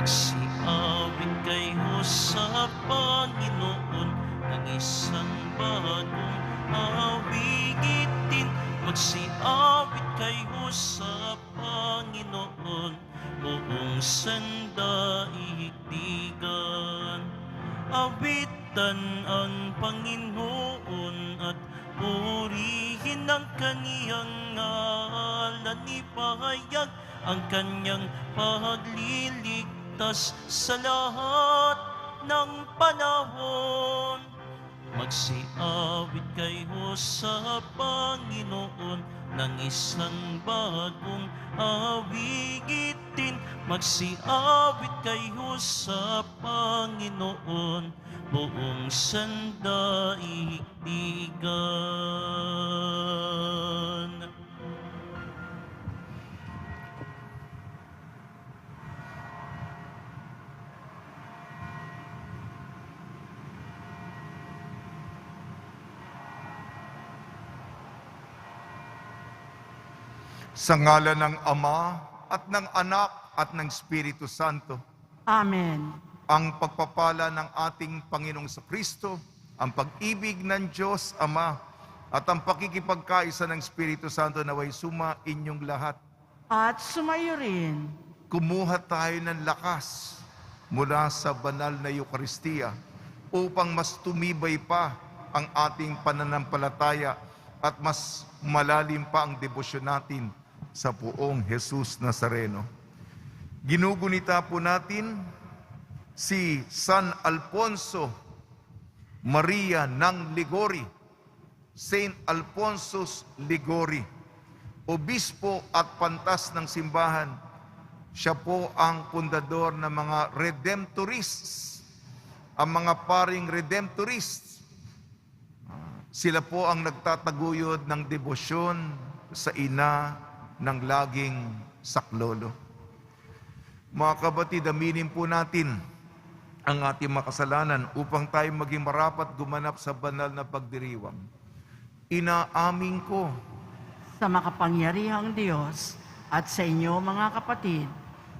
Magsiawit kayo sa Panginoon ng isang bagong awitin. Magsiawit kayo sa Panginoon, buong sandaigdigan. Awitan ang Panginoon at purihin ang kaniyang ngalan. Ipahayag ang kanyang pagliligtas sa lahat ng panahon. Magsiawit kayo sa Panginoon ng isang bagong awitin. Magsiawit kayo sa Panginoon, buong sandaigdigan. Sa ngalan ng Ama at ng Anak at ng Espiritu Santo. Amen. Ang pagpapala ng ating Panginoong Kristo, ang pag-ibig ng Diyos Ama, at ang pakikipagkaisa ng Espiritu Santo naway suma inyong lahat. At sumayo rin. Kumuha tayo ng lakas mula sa banal na Eucharistia upang mas tumibay pa ang ating pananampalataya at mas malalim pa ang debosyon natin sa Poong Jesus Nazareno. Ginugunita po natin si San Alfonso Maria ng Liguori, Saint Alphonsus Liguori, obispo at pantas ng simbahan. Siya po ang pundador ng mga Redemptorists, ang mga paring Redemptorists. Sila po ang nagtataguyod ng debosyon sa ina ng laging saklolo. Mga kabatid, aminin po natin ang ating makasalanan upang tayo maging marapat gumanap sa banal na pagdiriwang. Inaamin ko Sa makapangyarihang Diyos at sa inyo mga kapatid,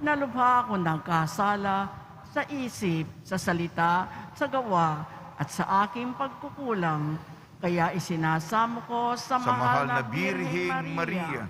na lubha ako ng kasala sa isip, sa salita, sa gawa, at sa aking pagkukulang. Kaya isinasamo ko sa mahal na Birheng Maria,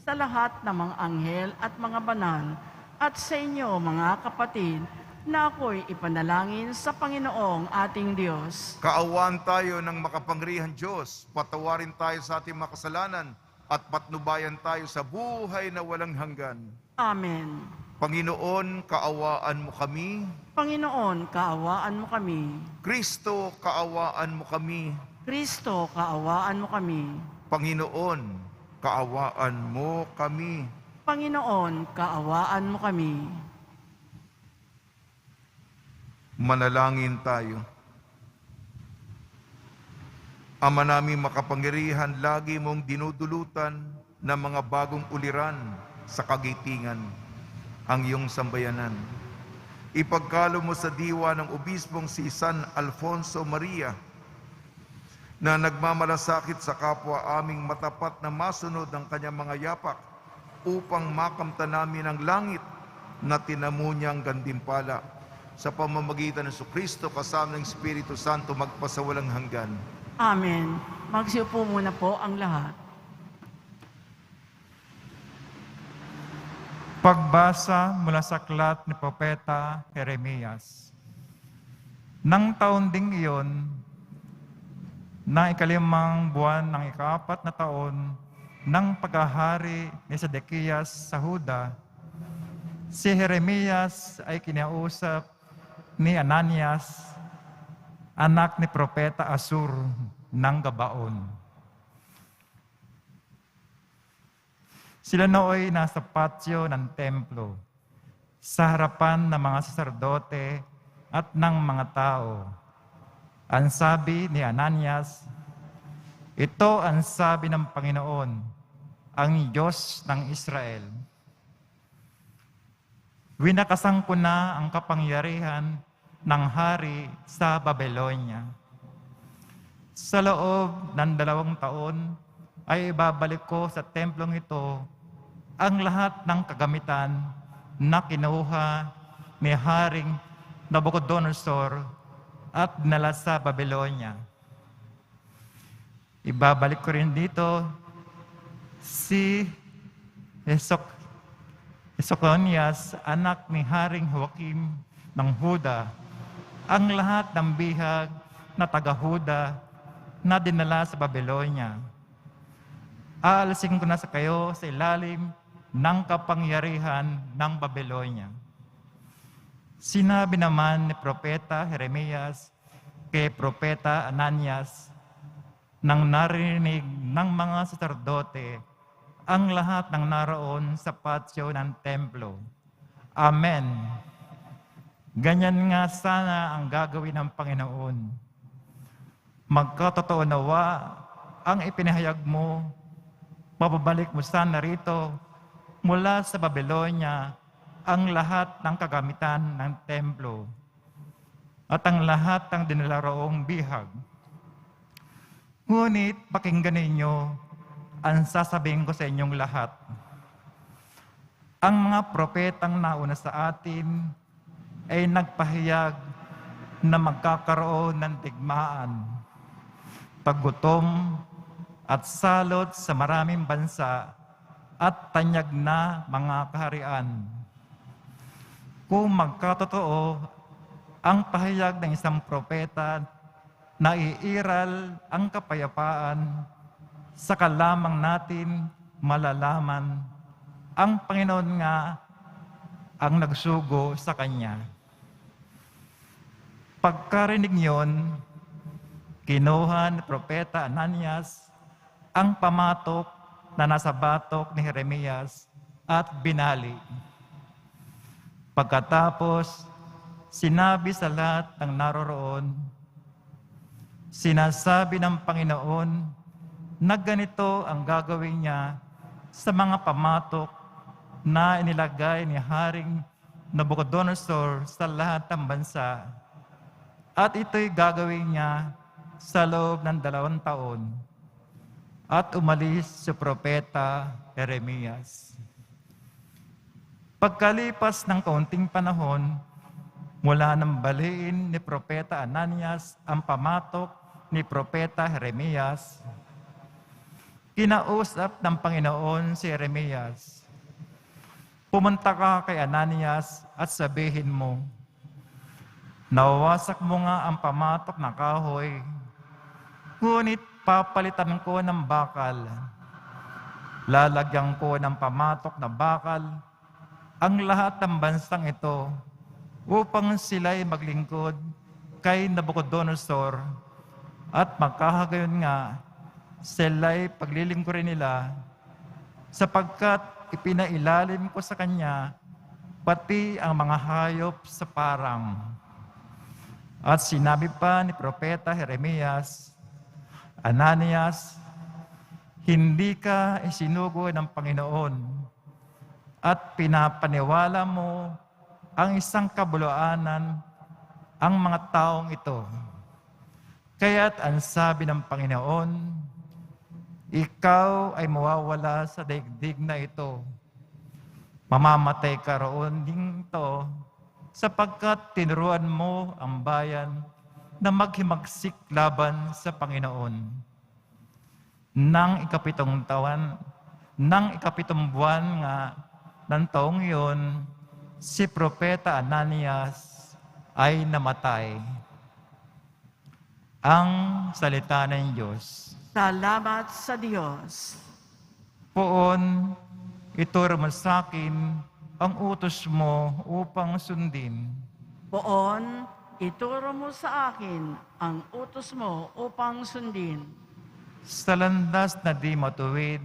sa lahat ng mga anghel at mga banal, at sa inyo mga kapatid, na ako'y ipanalangin sa Panginoong ating Diyos. kaawaan tayo ng makapangyarihang Diyos, patawarin tayo sa ating makasalanan, at patnubayan tayo sa buhay na walang hanggan. Amen. Panginoon, kaawaan mo kami. Panginoon, kaawaan mo kami. Kristo, kaawaan mo kami. Kristo, kaawaan mo kami. Panginoon, kaawaan mo kami. Panginoon, kaawaan mo kami. Manalangin tayo. Ama namin makapangyarihan, lagi mong dinudulutan ng mga bagong uliran sa kagitingan ang iyong sambayanan. Ipagkalo mo sa diwa ng obispong si San Alfonso Maria, na nagmamalasakit sa kapwa aming matapat na masunod ang kanyang mga yapak upang makamta namin ang langit na tinamo niyang gantimpala sa pamamagitan ng Kristo kasama ng Espiritu Santo magpasawalang hanggan. Amen. Magsiupo muna po ang lahat. Pagbasa mula sa aklat ni Propeta Jeremias. Nang taon ding iyon, na ikalimang buwan ng ika-4 na taon ng paghahari ni Sedekias sa Huda, si Jeremias ay kinausap ni Ananias, anak ni Propeta Asur ng Gabaon. Sila nooy nasa patio ng templo, sa harapan ng mga saserdote at ng mga tao. Ang sabi ni Ananias, ito ang sabi ng Panginoon, ang Diyos ng Israel. Winakasan ko na ang kapangyarihan ng hari sa Babylonia. Sa loob ng 2 taon ay ibabalik ko sa templong ito ang lahat ng kagamitan na kinuha ni Haring Nabucodonosor at dinala sa Babylonia. Ibabalik ko rin dito si Esoconias, anak ni Haring Joachim ng Huda, ang lahat ng bihag na taga-Huda na dinala sa Babylonia. Aalisin ko na sa kayo sa ilalim ng kapangyarihan ng Babylonia. Sinabi naman ni Propeta Jeremias kay Propeta Ananias, nang narinig ng mga sacerdote ang lahat ng naroon sa patio ng templo. Amen. Ganyan nga sana ang gagawin ng Panginoon. Magkatotoo nawa ang ipinahayag mo, mababalik mo sana rito mula sa Babylonia ang lahat ng kagamitan ng templo at ang lahat ng dinilaroong bihag. Ngunit pakinggan ninyo ang sasabihin ko sa inyong lahat. Ang mga propetang nauna sa atin ay nagpahayag na magkakaroon ng digmaan, paggutom at salot sa maraming bansa at tanyag na mga kaharian. Kung magkatotoo ang pahayag ng isang propeta na iiral ang kapayapaan, saka lamang natin malalaman ang Panginoon nga ang nagsugo sa Kanya. Pagkarinig niyon, kinuha ni Propeta Ananias ang pamatok na nasa batok ni Jeremias at binali. Pagkatapos, sinabi sa lahat ng naroroon, sinasabi ng Panginoon na ganito ang gagawin niya sa mga pamatok na inilagay ni Haring Nabucodonosor sa lahat ng bansa. At ito'y gagawin niya sa loob ng 2 taon. At umalis si Propeta Jeremias. Pagkalipas ng kaunting panahon, mula nang baliin ni Propeta Ananias ang pamatok ni Propeta Jeremias, kinausap ng Panginoon si Jeremias, pumunta ka kay Ananias at sabihin mo, nawasak mo nga ang pamatok na kahoy, ngunit papalitan ko ng bakal. Lalagyan ko ng pamatok na bakal ang lahat ng bansang ito upang sila'y maglingkod kay Nabucodonosor at magkahagayon nga sila'y paglilingkurin nila sapagkat ipinailalim ko sa kanya pati ang mga hayop sa parang. At sinabi pa ni Propeta Jeremias, Ananias, hindi ka isinugo ng Panginoon at pinapaniwala mo ang isang kabuluanan ang mga taong ito. Kaya't ang sabi ng Panginoon, ikaw ay mawawala sa daigdig na ito. Mamamatay ka roon dito sapagkat tinuruan mo ang bayan na maghimagsik laban sa Panginoon. Nang ikapitong buwan nga ng taong iyon, si Propeta Ananias ay namatay. Ang salita ng Diyos. Salamat sa Diyos. Poon, ituro mo sa akin ang utos mo upang sundin. Poon, ituro mo sa akin ang utos mo upang sundin. Sa landas na di matuwid,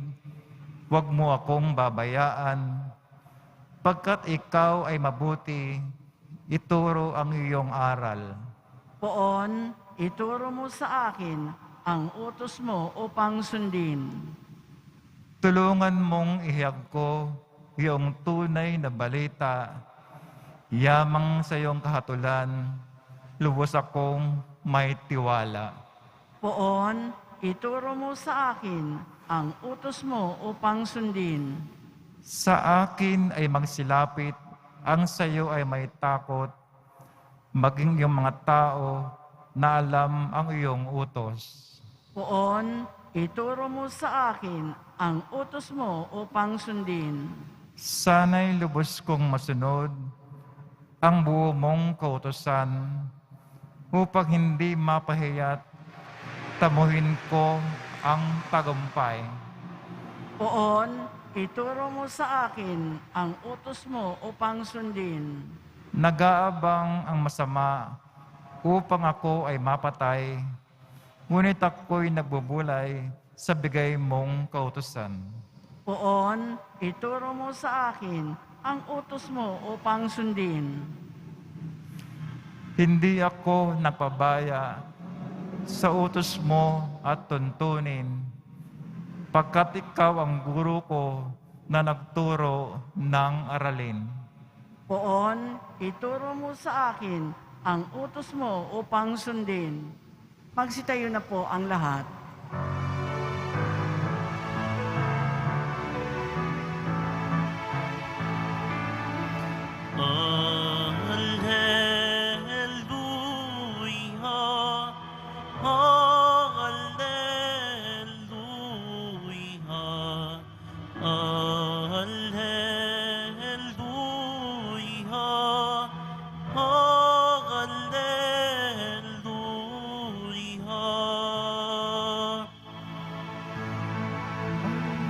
huwag mo akong babayaan. Pagkat ikaw ay mabuti, ituro ang iyong aral. Poon, ituro mo sa akin ang utos mo upang sundin. Tulungan mong ihayag ko iyong tunay na balita. Yamang sa iyong kahatulan, lubos akong may tiwala. Poon, ituro mo sa akin ang utos mo upang sundin. Sa akin ay magsilapit ang sa iyo ay may takot, maging yung mga tao na alam ang iyong utos. Poon, ituro mo sa akin ang utos mo upang sundin. Sana'y lubos kong masunod ang buo mong kautosan upang hindi mapahiyat, tamuhin ko ang tagumpay. Poon, ituro mo sa akin ang utos mo upang sundin. Nag-aabang ang masama upang ako ay mapatay, ngunit ako'y nagbubulay sa bigay mong kautosan. Poon, ituro mo sa akin ang utos mo upang sundin. Hindi ako napabaya sa utos mo at tuntunin, pagkat ikaw ang guro ko na nagturo ng aralin. Poon, ituro mo sa akin ang utos mo upang sundin. Magsitayo na po ang lahat. Alleluia, Alleluia, Alleluia, Alleluia.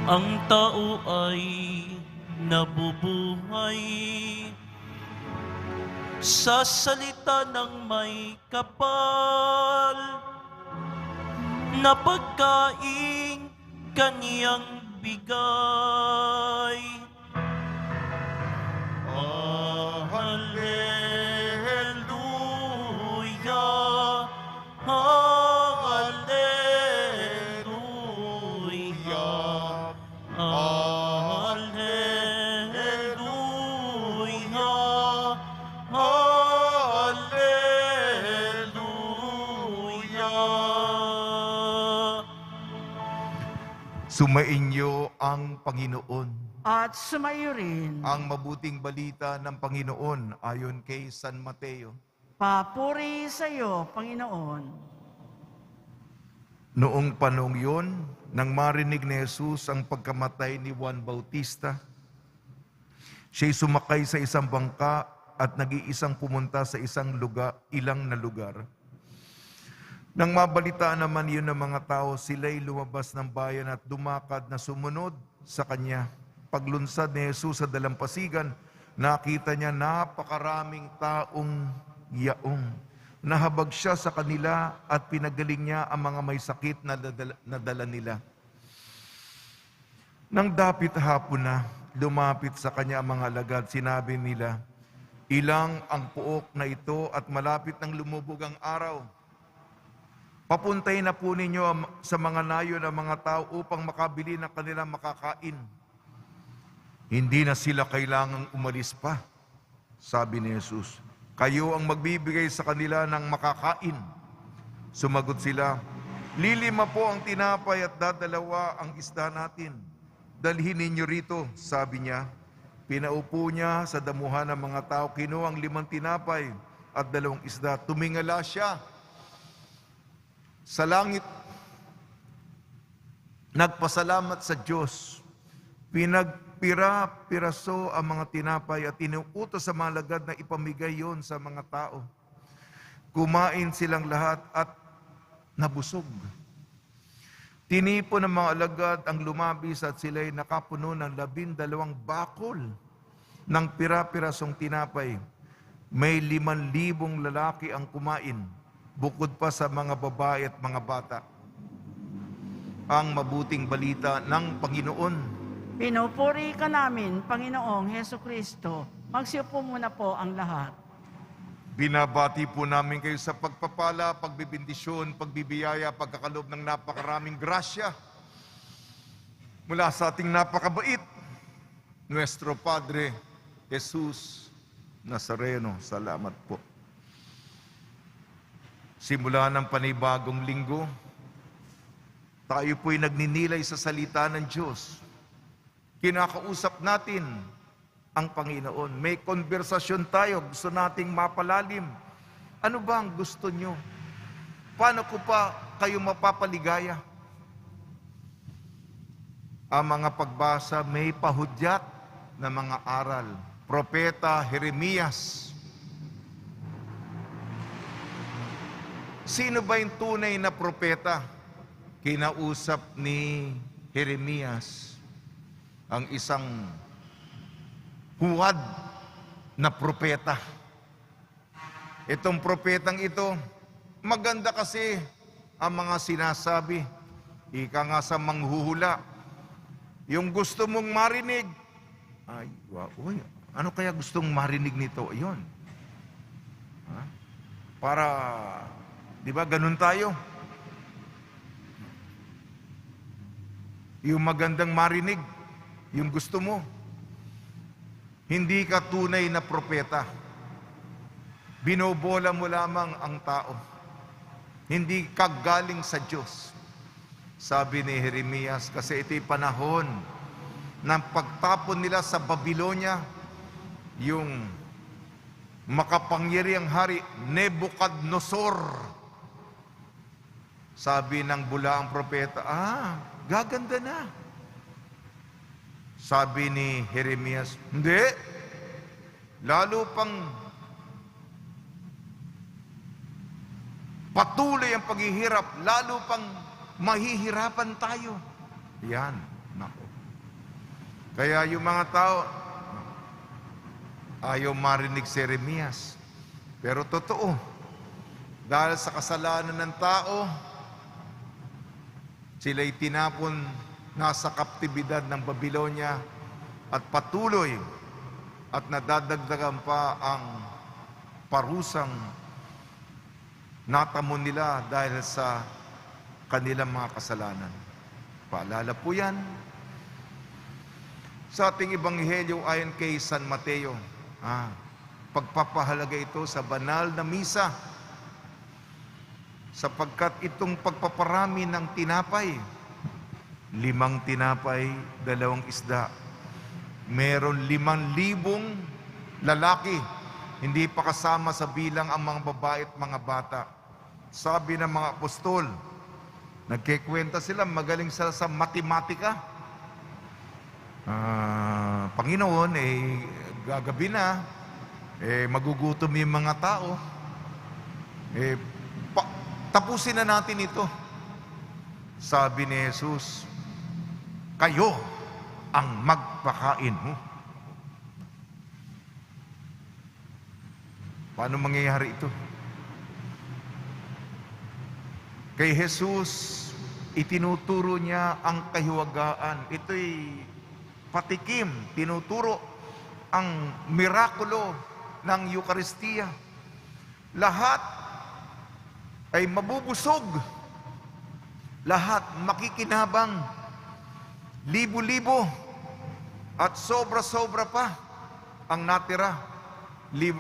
Ang tao ay nabubuhay sa salita ng may kapal na pagkaing kaniyang bigay. Alleluia, Alleluia, Alleluia, Alleluia. Sumainyo ang Panginoon. At sumayo rin. Ang mabuting balita ng Panginoon ayon kay San Mateo. Papuri sa iyo, Panginoon. Noong panahong yun, nang marinig ni Jesus ang pagkamatay ni Juan Bautista, siya'y sumakay sa isang bangka at nag-iisang pumunta sa ilang na lugar. Nang mabalitaan naman yun ng mga tao, sila'y lumabas ng bayan at dumakad na sumunod sa kanya. Paglunsad ni Jesus sa dalampasigan, nakita niya napakaraming taong yaong. Nahabag siya sa kanila at pinagaling niya ang mga may sakit na nadala nila. Nang dapit hapon na, lumapit sa kanya ang mga alagad, sinabi nila, ilang ang puok na ito at malapit nang lumubog ang araw. Papuntay na po ninyo sa mga nayo ng mga tao upang makabili ng kanilang makakain. Hindi na sila kailangang umalis pa, sabi ni Jesus. Kayo ang magbibigay sa kanila ng makakain. Sumagot sila, 5 po ang tinapay at 2 ang isda natin. Dalhin ninyo rito, sabi niya. Pinaupo niya sa damuhan ng mga tao, kinuha ang 5 tinapay at 2 isda. Tumingala siya sa langit, nagpasalamat sa Diyos, pinagpira-piraso ang mga tinapay at inuutos sa mga alagad na ipamigay yon sa mga tao. Kumain silang lahat at nabusog. Tinipon ng mga alagad ang lumabis at sila'y nakapuno ng 12 bakol ng pira-pirasong tinapay. May 5,000 lalaki ang kumain, bukod pa sa mga babae at mga bata. Ang mabuting balita ng Panginoon. Pinupuri ka namin, Panginoong Heso Kristo. Magsiupo muna po ang lahat. Binabati po namin kayo sa pagpapala, pagbibindisyon, pagbibiyaya, pagkakalob ng napakaraming grasya mula sa ating napakabait, Nuestro Padre, Jesus Nazareno. Salamat po. Simula ng panibagong linggo, tayo po'y nagninilay sa salita ng Diyos. Kinakausap natin ang Panginoon. May konversasyon tayo, gusto nating mapalalim. Ano ba ang gusto nyo? Paano ko pa kayo mapapaligaya? Ang mga pagbasa may pahudyat na mga aral. Propeta Jeremias. Sino ba yung tunay na propeta? Kinausap ni Jeremias ang isang huwad na propeta. Itong propetang ito, maganda kasi ang mga sinasabi. Ika nga sa manghuhula. Yung gusto mong marinig, ay, wow, uy, ano kaya gustong marinig nito? Ayun. Ha? Para, di ba, ganun tayo. Yung magandang marinig, yung gusto mo. Hindi ka tunay na propeta. Binobola mo lamang ang tao. Hindi ka galing sa Diyos. Sabi ni Jeremias, kasi ito'y panahon ng pagtapon nila sa Babylonia, yung makapangyarihang hari Nebuchadnezzar. Sabi ng bulaang propeta, gaganda na. Sabi ni Jeremias, hindi. Lalo pang patuloy ang paghihirap, lalo pang mahihirapan tayo. Yan, nako. Kaya yung mga tao, ayaw marinig si Jeremias. Pero totoo, dahil sa kasalanan ng tao, sila'y tinapon nasa kaptibidad ng Babylonia at patuloy at nadadagdagan pa ang parusang natamon nila dahil sa kanilang mga kasalanan. Paalala po yan sa ating Ebanghelyo ayon kay San Mateo. Pagpapahalaga ito sa banal na misa sapagkat itong pagpaparami ng tinapay, 5 tinapay, 2 isda. Meron 5,000 lalaki, hindi pa kasama sa bilang ang mga babae at mga bata. Sabi ng mga apostol, nagkikwenta sila, magaling sila sa matematika. Panginoon, gagabi na, magugutom yung mga tao. Tapusin na natin ito. Sabi ni Jesus, kayo ang magpakain mo. Paano mangyayari ito? Kay Jesus, itinuturo niya ang kahiwagaan. Ito'y patikim, tinuturo ang mirakulo ng Eucharistia. Lahat ay mabubusog. Lahat makikinabang. Libo-libo at sobra-sobra pa ang natira. 12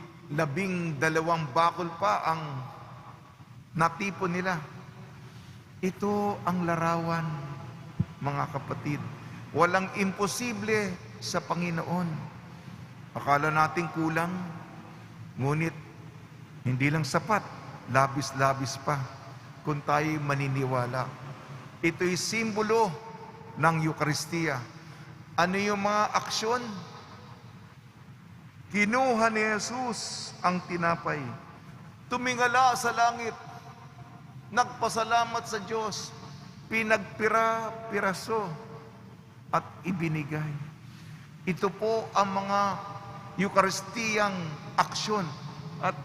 bakul pa ang natipon nila. Ito ang larawan, mga kapatid. Walang imposible sa Panginoon. Akala natin kulang, ngunit hindi lang sapat, labis-labis pa kung tayo'y maniniwala. Ito'y simbolo ng Eucharistia. Ano yung mga aksyon? Kinuha ni Jesus ang tinapay, tumingala sa langit, nagpasalamat sa Diyos, pinagpira-piraso at ibinigay. Ito po ang mga Eucharistiyang aksyon at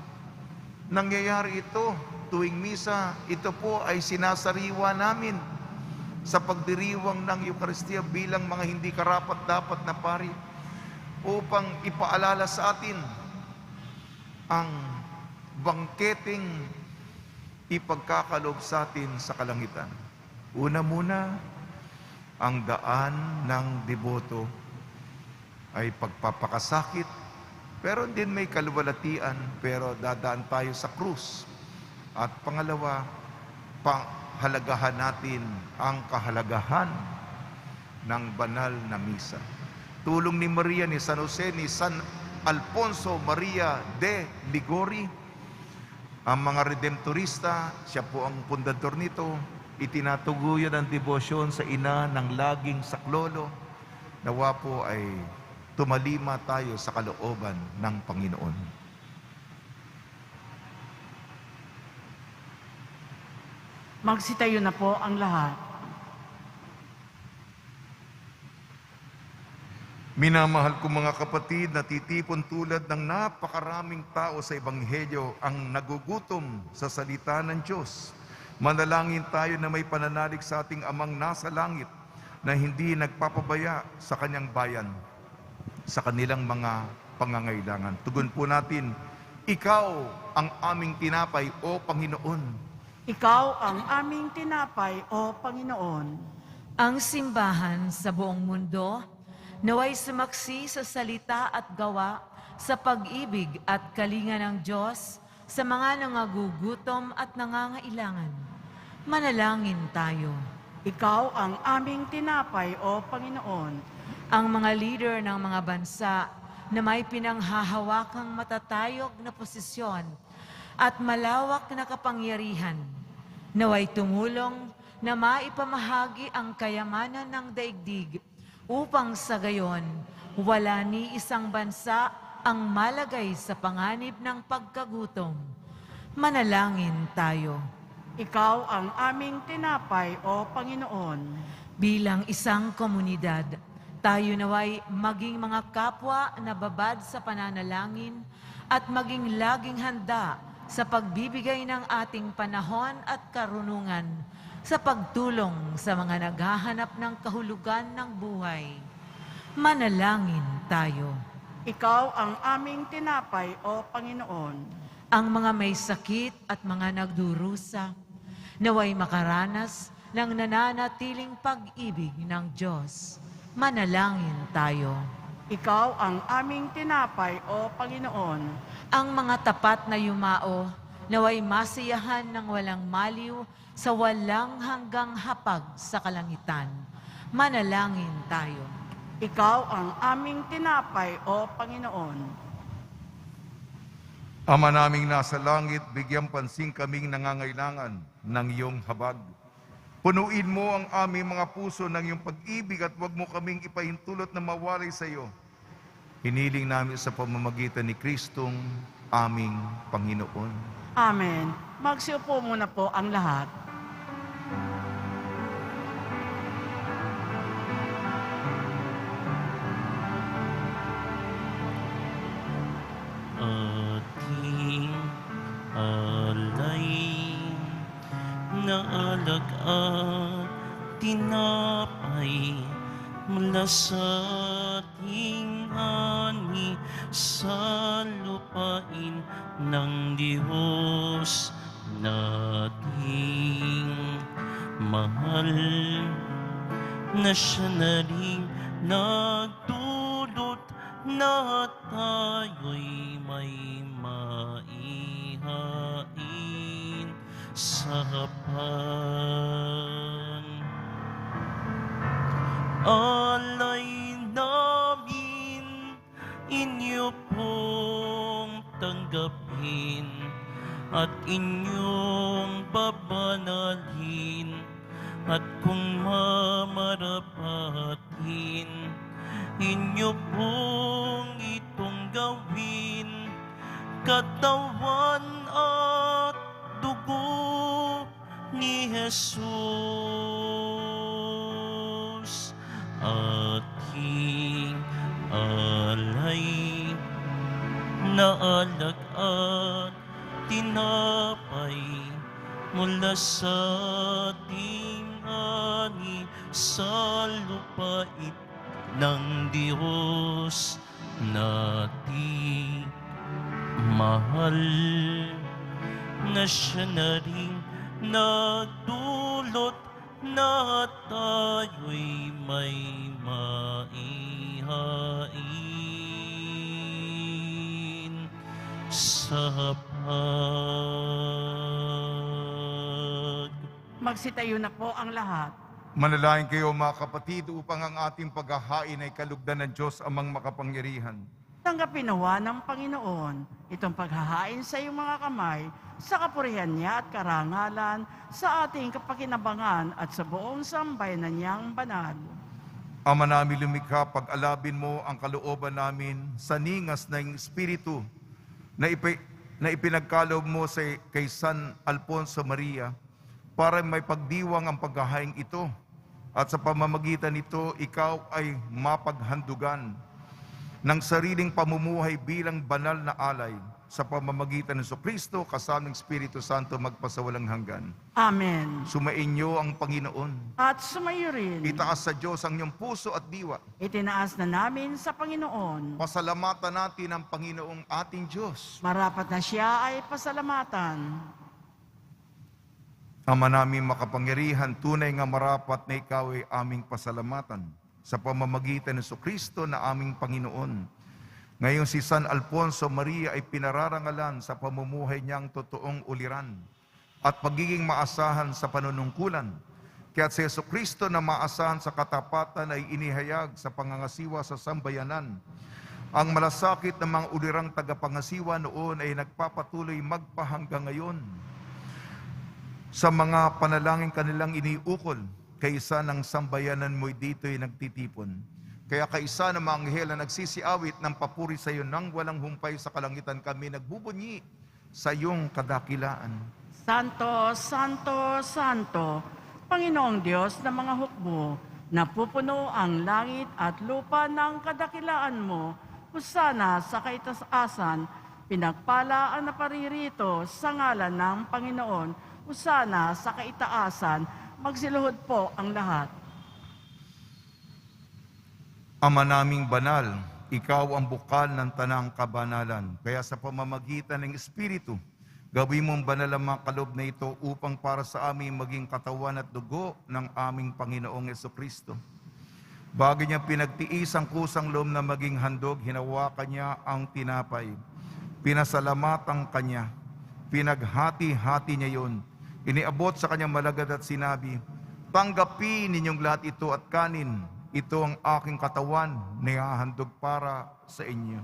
nangyayari ito tuwing misa. Ito po ay sinasariwa namin sa pagdiriwang ng Eucharistia bilang mga hindi karapat-dapat na pari upang ipaalala sa atin ang bangketeng ipagkakaloob sa atin sa kalangitan. Una muna, ang daan ng deboto ay pagpapakasakit, pero din may kaluwalhatian, pero dadaan tayo sa krus. At pangalawa, pahalagahan natin ang kahalagahan ng banal na misa. tulong ni Maria, ni San Jose, ni San Alfonso Maria de Ligori, ang mga redemptorista, siya po ang pundador nito, itinatuguyan ang debosyon sa ina ng laging saklolo. Nawa po ay tumalima tayo sa kalooban ng Panginoon. Magsitayo na po ang lahat. Minamahal ko mga kapatid, natitipon tulad ng napakaraming tao sa Ebanghelyo ang nagugutom sa salita ng Diyos. Manalangin tayo na may pananalig sa ating Amang nasa langit na hindi nagpapabaya sa kanyang bayan, sa kanilang mga pangangailangan. Tugon po natin, Ikaw ang aming tinapay, O Panginoon. Ikaw ang aming tinapay, O Panginoon. Ang simbahan sa buong mundo naway sumaksi sa salita at gawa sa pag-ibig at kalinga ng Diyos sa mga nangagugutom at nangangailangan. Manalangin tayo. Ikaw ang aming tinapay, O Panginoon. Ang mga leader ng mga bansa na may pinanghahawakang matatayog na posisyon at malawak na kapangyarihan, naway tumulong na maipamahagi ang kayamanan ng daigdig upang sa gayon wala ni isang bansa ang malagay sa panganib ng pagkagutom. Manalangin tayo. Ikaw ang aming tinapay, O Panginoon. Bilang isang komunidad, tayo naway maging mga kapwa na babad sa pananalangin at maging laging handa sa pagbibigay ng ating panahon at karunungan sa pagtulong sa mga naghahanap ng kahulugan ng buhay. Manalangin tayo. Ikaw ang aming tinapay, O Panginoon. Ang mga may sakit at mga nagdurusa, naway makaranas ng nananatiling pag-ibig ng Diyos. Manalangin tayo. Ikaw ang aming tinapay, O Panginoon. Ang mga tapat na yumao, naway masiyahan ng walang maliw sa walang hanggang hapag sa kalangitan. Manalangin tayo. Ikaw ang aming tinapay, O Panginoon. Ama naming nasa langit, bigyan pansin kaming nangangailangan ng iyong habag. Punuin mo ang aming mga puso ng iyong pag-ibig at huwag mo kaming ipahintulot na mawalay sa iyo. Hiniling namin sa pamamagitan ni Kristong aming Panginoon. Amen. Magsiupo muna po ang lahat. Ating alay na alak at tinapay mula sa ating ani sa lupain ng Diyos nating mahal na siya na rin nagdulot na tayo'y may maihain sa hapag. Alay namin inyo pong tanggapin at inyong babanalhin at kung mamarapatin inyo pong itong gawin katawan at dugo ni Jesus ating alay na alak at tinapay mula sa ating ani sa lupain ng Diyos nating mahal na siya na rin nagdulot na tayo'y may maihain sa hapag. Magsitayo na po ang lahat. Manalangin kayo mga kapatid upang ang ating paghahain ay kalugdan ng Diyos amang makapangyarihan. Tanggapin nawa ng Panginoon itong paghahain sa iyong mga kamay sa kapurihan niya at karangalan sa ating kapakinabangan at sa buong sambayanan niyang banal. Ama namin lumikha, pag-alabin mo ang kalooban namin sa ningas ng Espiritu na ipinagkaloob mo kay San Alfonso Maria para may pagdiwang ang paghahain ito at sa pamamagitan nito ikaw ay mapaghandugan ng sariling pamumuhay bilang banal na alay sa pamamagitan ng Kristo kasama ng Espiritu Santo magpasawalang hanggan. Amen. Sumainyo ang Panginoon. At sumayo rin, Itaas sa Diyos ang iyong puso at diwa. itinaas na namin sa Panginoon. Pasalamatan natin ang Panginoong ating Diyos. Marapat na siya ay pasalamatan. Ama namin makapangyarihan, tunay nga marapat na ikaw ay aming pasalamatan sa pamamagitan ng Kristo na aming Panginoon. Ngayon si San Alfonso Maria ay pinararangalan sa pamumuhay niyang totoong uliran at pagiging maasahan sa panunungkulan. Kaya si Kristo na maasahan sa katapatan ay inihayag sa pangangasiwa sa sambayanan. Ang malasakit ng mga ulirang tagapangasiwa noon ay nagpapatuloy magpahanggang ngayon sa mga panalangin kanilang iniukol, kaysa ng sambayanan mo'y dito'y nagtitipon. Kaya kaisa ng mga anghel na nagsisiawit ng papuri sa iyo nang walang humpay sa kalangitan, kami nagbubunyi sa iyong kadakilaan. Santo, Santo, Santo, Panginoong Diyos ng mga hukbo, napupuno ang langit at lupa ng kadakilaan mo. Husana sa kaitaasan, pinagpala ang naparirito sa ngalan ng Panginoon. Husana sa kaitaasan, magsiluhod po ang lahat. Ama naming banal, ikaw ang bukal ng tanang kabanalan. Kaya sa pamamagitan ng Espiritu, gawin mong banal ang mga kaloob na ito upang para sa amin maging katawan at dugo ng aming Panginoong Jesucristo. Bago niya pinagtiis ang kusang loob na maging handog, hinawakan niya ang tinapay. Pinasalamatan kanya. Pinaghati-hati niya yon. Iniabot sa kanyang malagad at sinabi, tanggapin ninyong lahat ito at kanin. Ito ang aking katawan na ihahandog para sa inyo.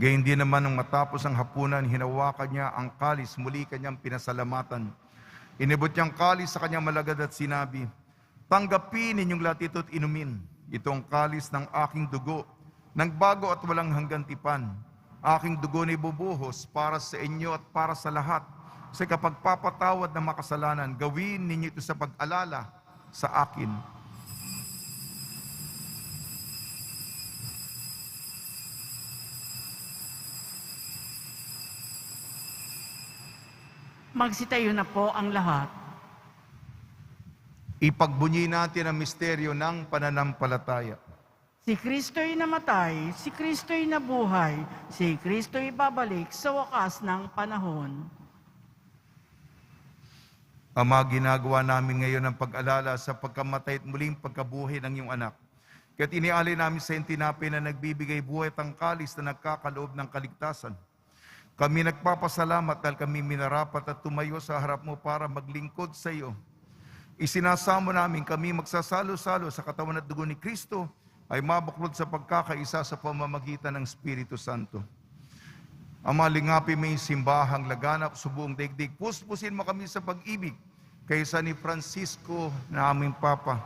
Gayun din naman nang matapos ang hapunan, hinawakan niya ang kalis, muli kanyang pinasalamatan. Inibot niyang kalis sa kanyang malagad at sinabi, tanggapin ninyong lahat ito at inumin. Ito ang kalis ng aking dugo, ng bago at walang hanggang tipan. Aking dugo na ibubuhos para sa inyo at para sa lahat. Sa kapagpapatawad ng makasalanan, gawin ninyo ito sa pag-alala sa akin. Magsitayo na po ang lahat. Ipagbunyi natin ang misteryo ng pananampalataya. Si Kristo'y namatay, si Kristo'y nabuhay, si Kristo'y babalik sa wakas ng panahon. Ama, ginagawa namin ngayon ang pag-alala sa pagkamatay at muling pagkabuhay ng iyong anak. Kaya't inialay namin sa iyong tinapay na nagbibigay buhay at ang kalis na nagkakaloob ng kaligtasan. Kami nagpapasalamat dahil kami minarapat at tumayo sa harap mo para maglingkod sa iyo. Isinasamo namin kami magsasalo-salo sa katawan at dugo ni Kristo ay mabuklod sa pagkakaisa sa pamamagitan ng Espiritu Santo. Ama, lingapin mo yung simbahang laganap sa buong daigdig. Puspusin mo kami sa pag-ibig kaysa ni Francisco na aming Papa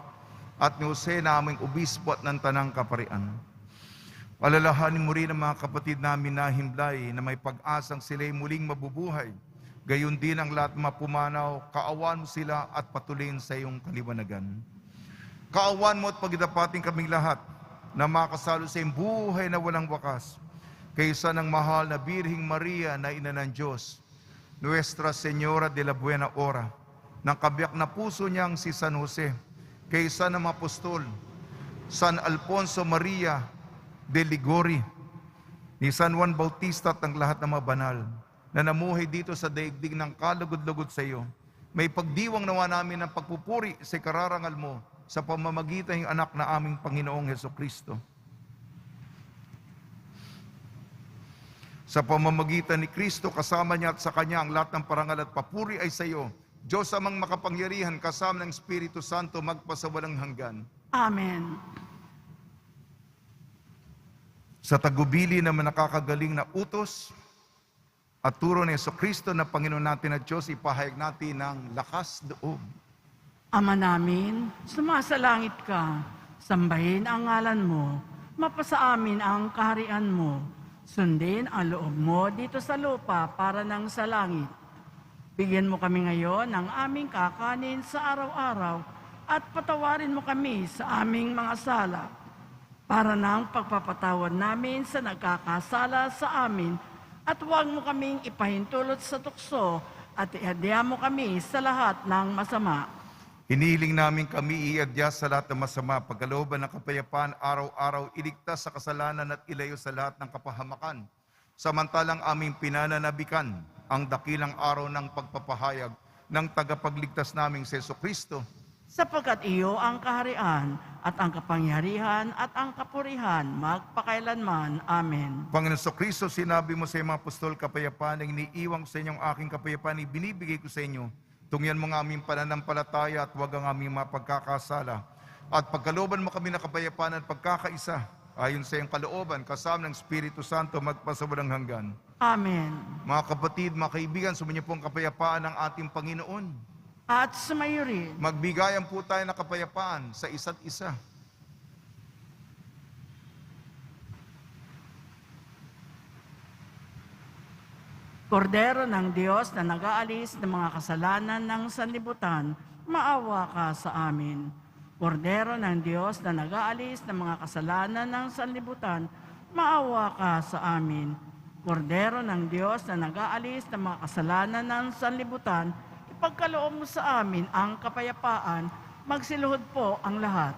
at ni Jose na aming Obispo at ng Tanang Kaparian. Alalahanin mo rin ang mga kapatid namin na himlay na may pag-asang sila'y muling mabubuhay. Gayon din ang lahat mapumanaw, kaawan mo sila at patuloyin sa iyong kaliwanagan. Kaawan mo at pagdapating kaming lahat na makasalo sa iyong buhay na walang wakas. Kaysa ng mahal na Birhing Maria na ina ng Diyos, Nuestra Señora de la Buena Hora, ng kabiyak na puso niyang si San Jose, kaysa ng apostol, San Alfonso Maria de Ligori, ni San Juan Bautista at ng lahat ng mga banal na namuhay dito sa daigdig ng kalugod-lugod sa iyo, May pagdiwang nawa namin ng pagpupuri sa kararangal mo sa pamamagitan ng anak na aming Panginoong Hesukristo. Sa pamamagitan ni Kristo, kasama niya at sa Kanya ang lahat ng parangal at papuri ay sa iyo, Diyos amang makapangyarihan, kasama ng Espiritu Santo, magpasawalang hanggan. Amen. Sa tagubili na nakakagaling na utos at turo ni Jesucristo na Panginoon natin at Diyos, ipahayag natin ng lakas loob. Ama namin, sumasalangit ka, sambahin ang ngalan mo, mapasa amin ang kaharian mo, sundin ang loob mo dito sa lupa para nang sa langit. Bigyan mo kami ngayon ng aming kakanin sa araw-araw at patawarin mo kami sa aming mga sala para nang pagpapatawad namin sa nagkakasala sa amin at huwag mo kaming ipahintulot sa tukso at iadya mo kami sa lahat ng masama. Hinihiling namin kami iadya sa lahat ng masama, pagkalooban ng kapayapaan, araw-araw iligtas sa kasalanan at ilayo sa lahat ng kapahamakan. Samantalang aming pinananabikan ang dakilang araw ng pagpapahayag ng tagapagligtas naming si Jesucristo. Sapagkat iyo ang kaharian at ang kapangyarihan at ang kapurihan magpakailanman. Amen. Panginoon Jesucristo, sinabi mo sa mga apostol, kapayapaan ang iniiwan ko sa inyong aking kapayapaan, ibinibigay ko sa inyo. Tungyan mo ang aming pananampalataya at huwag ang aming mapagkakasala. At pagkalooban mo kami na kapayapaan at pagkakaisa, ayon sa iyong kalooban, kasama ng Espiritu Santo, magpasawalang hanggan. Amen. Mga kapatid, mga kaibigan, sumunyo po ang kapayapaan ng ating Panginoon. At sumayo rin. Magbigayan po tayo ng kapayapaan sa isa't isa. Kordero ng Diyos na nag-aalis ng mga kasalanan ng sanlibutan, maawa ka sa amin. Kordero ng Diyos na nag-aalis ng mga kasalanan ng sanlibutan, maawa ka sa amin. Kordero ng Diyos na nag-aalis ng mga kasalanan ng sanlibutan, ipagkaloob mo sa amin ang kapayapaan, magsiluhod po ang lahat.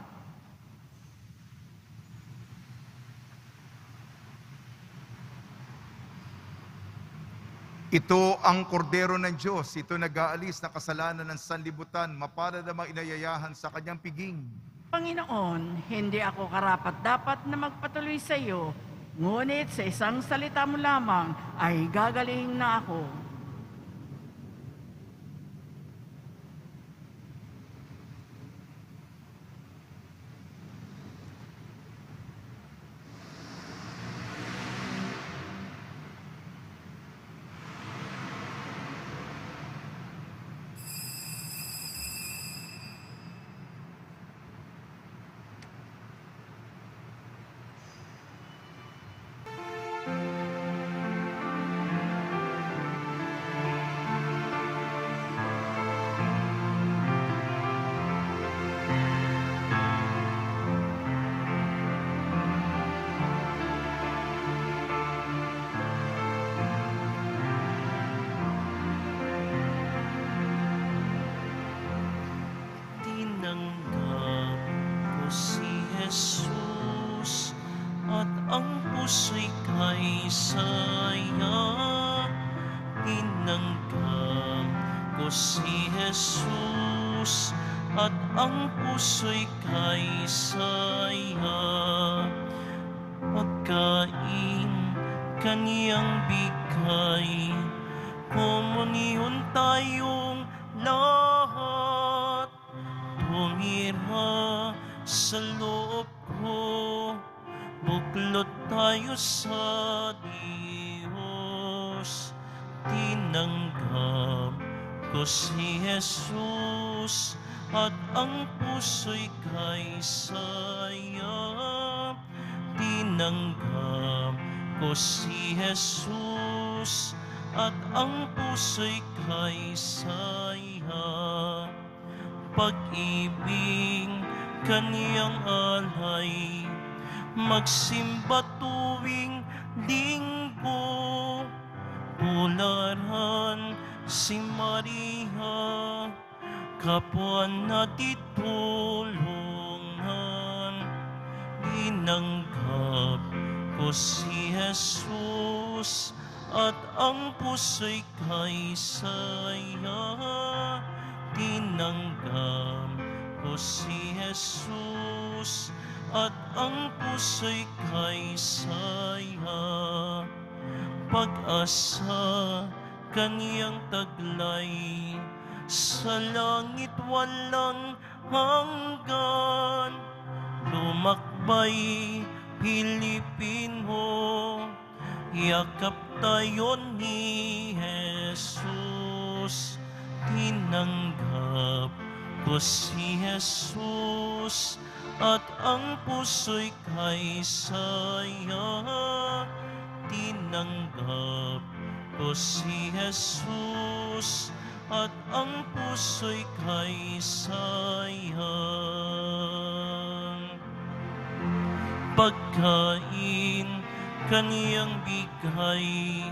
Ito ang kordero ng Diyos, ito nag-aalis na kasalanan ng sanlibutan, mapalad ang mga inayayahan sa kanyang piging. Panginoon, hindi ako karapat-dapat na magpatuloy sa iyo, ngunit sa isang salita mo lamang ay gagaling na ako. Tinanggap ko si Jesus at ang puso'y kay saya. Tinanggap ko si Jesus at ang puso'y kay saya. Pagkain kaniyang bigay, komunyon tayong lahat. Tumira sa loob ko, buklod tayo sa Diyos. Tinanggap ko si Jesus at ang puso'y kay saya. Tinanggap ko si Jesus at ang puso'y kay saya. Pag-ibig kaniyang alay, magsimba tuwing linggo. Tularan si Maria, kapwa natin tulungan. Tinanggap ko si Jesus at ang puso'y kay saya. tinanggap ko si Jesus at ang puso'y kay saya. Pag-asa kaniyang taglay, sa langit walang hanggan. Lumakbay Pilipino, yakap tayo ni Jesus. Tinanggap ko si Jesus at ang puso'y kay saya. Tinanggap ko si Jesus at ang puso'y kay saya. Pagkain kaniyang bigay,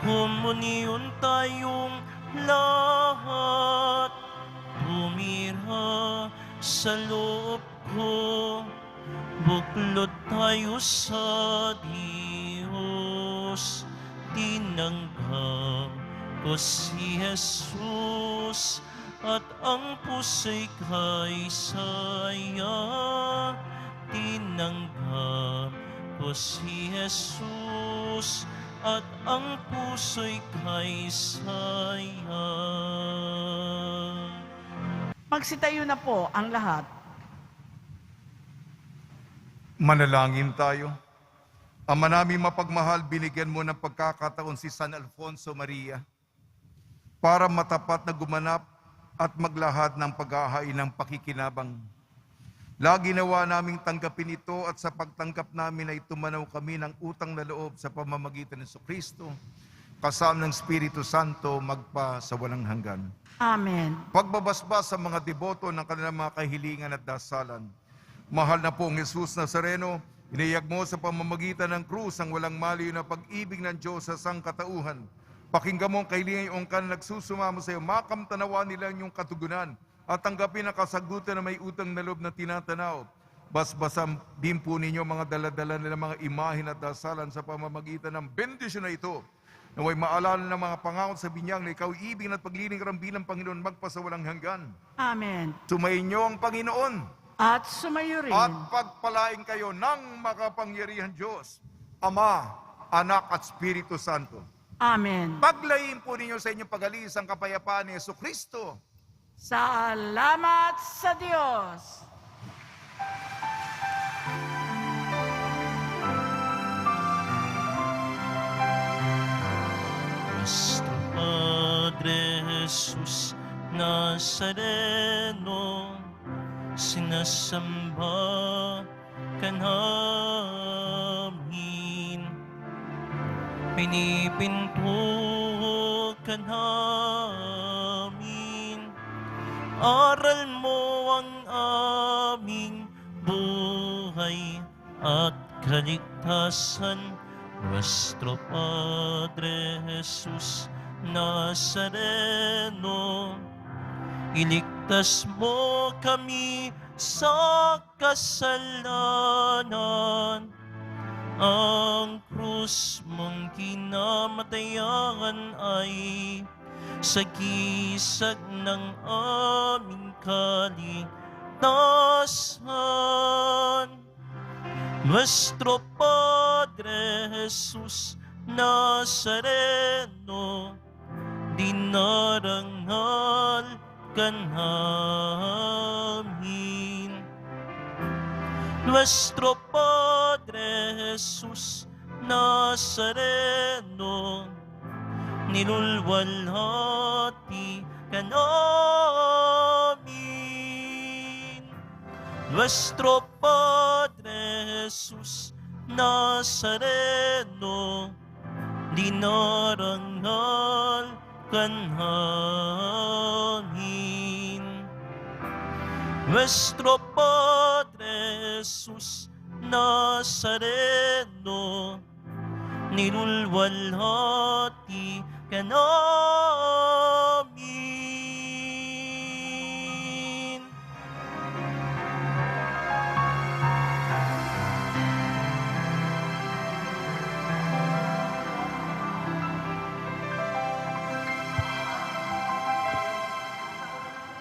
komunyon tayong lahat. Tumira sa loob ko, buklod tayo sa Diyos. Tinanggap ko si Jesus at ang puso'y kay saya. Tinanggap ko si Jesus at ang puso'y kay saya. Magsitayo na po ang lahat. Manalangin tayo. Ama namin mapagmahal, binigyan mo ng pagkakataon si San Alfonso Maria para matapat na gumanap at maglahad ng pag-ahain ng pakikinabang. Lagi nawa naming tanggapin ito at sa pagtanggap namin ay tumanaw kami ng utang na loob sa pamamagitan ng Kristo, kasama ng Espiritu Santo magpa sa walang hanggan. Amen. Pagbabasbas sa mga deboto ng kanilang mga kahilingan at dasalan. Mahal na pong Jesus Nazareno, iniyag mo sa pamamagitan ng krus ang walang maliw na pag-ibig ng Diyos sa sangkatauhan. Pakinggan mo ang kahilingan yung kanang nagsusumamo sa iyo, makamtanawa nila yung katugunan at tanggapin ang kasagutan na may utang na loob na tinatanaw. Basbasan din po ninyo mga daladala nila mga imahin at dasalan sa pamamagitan ng bendisyon na ito. Naway maalala ng mga pangako sa binyag na ikaw ibig at paglilingkaran bilang Panginoon magpasawalang hanggan. Amen. Sumayin niyo ang Panginoon At sumayo rin at pagpalain kayo ng makapangyarihan Diyos, Ama, Anak at Espiritu Santo. Amen. Paglayin po ninyo sa inyong pag-alis ang kapayapaan ni Jesucristo. Salamat sa Diyos. Nuestro Padre Jesus Nazareno, sinasamba ka namin, pinipinto ka namin, aral mo ang aming buhay at kaligtasan. Nuestro Padre Jesus Nazareno, iligtas mo kami sa kasalanan. Ang krus mong kinamatayan ay sagisag ng aming kaligtasan. Nuestro Padre Jesus Nazareno, dinarangal ka namin. Nuestro Padre Jesus Nazareno, nilulwalhati ka namin. Nuestro Padre Jesus Nazareno, dinarangal ka namin. Nuestro Padre Jesus Nazareno, nilulwalhati ka namin.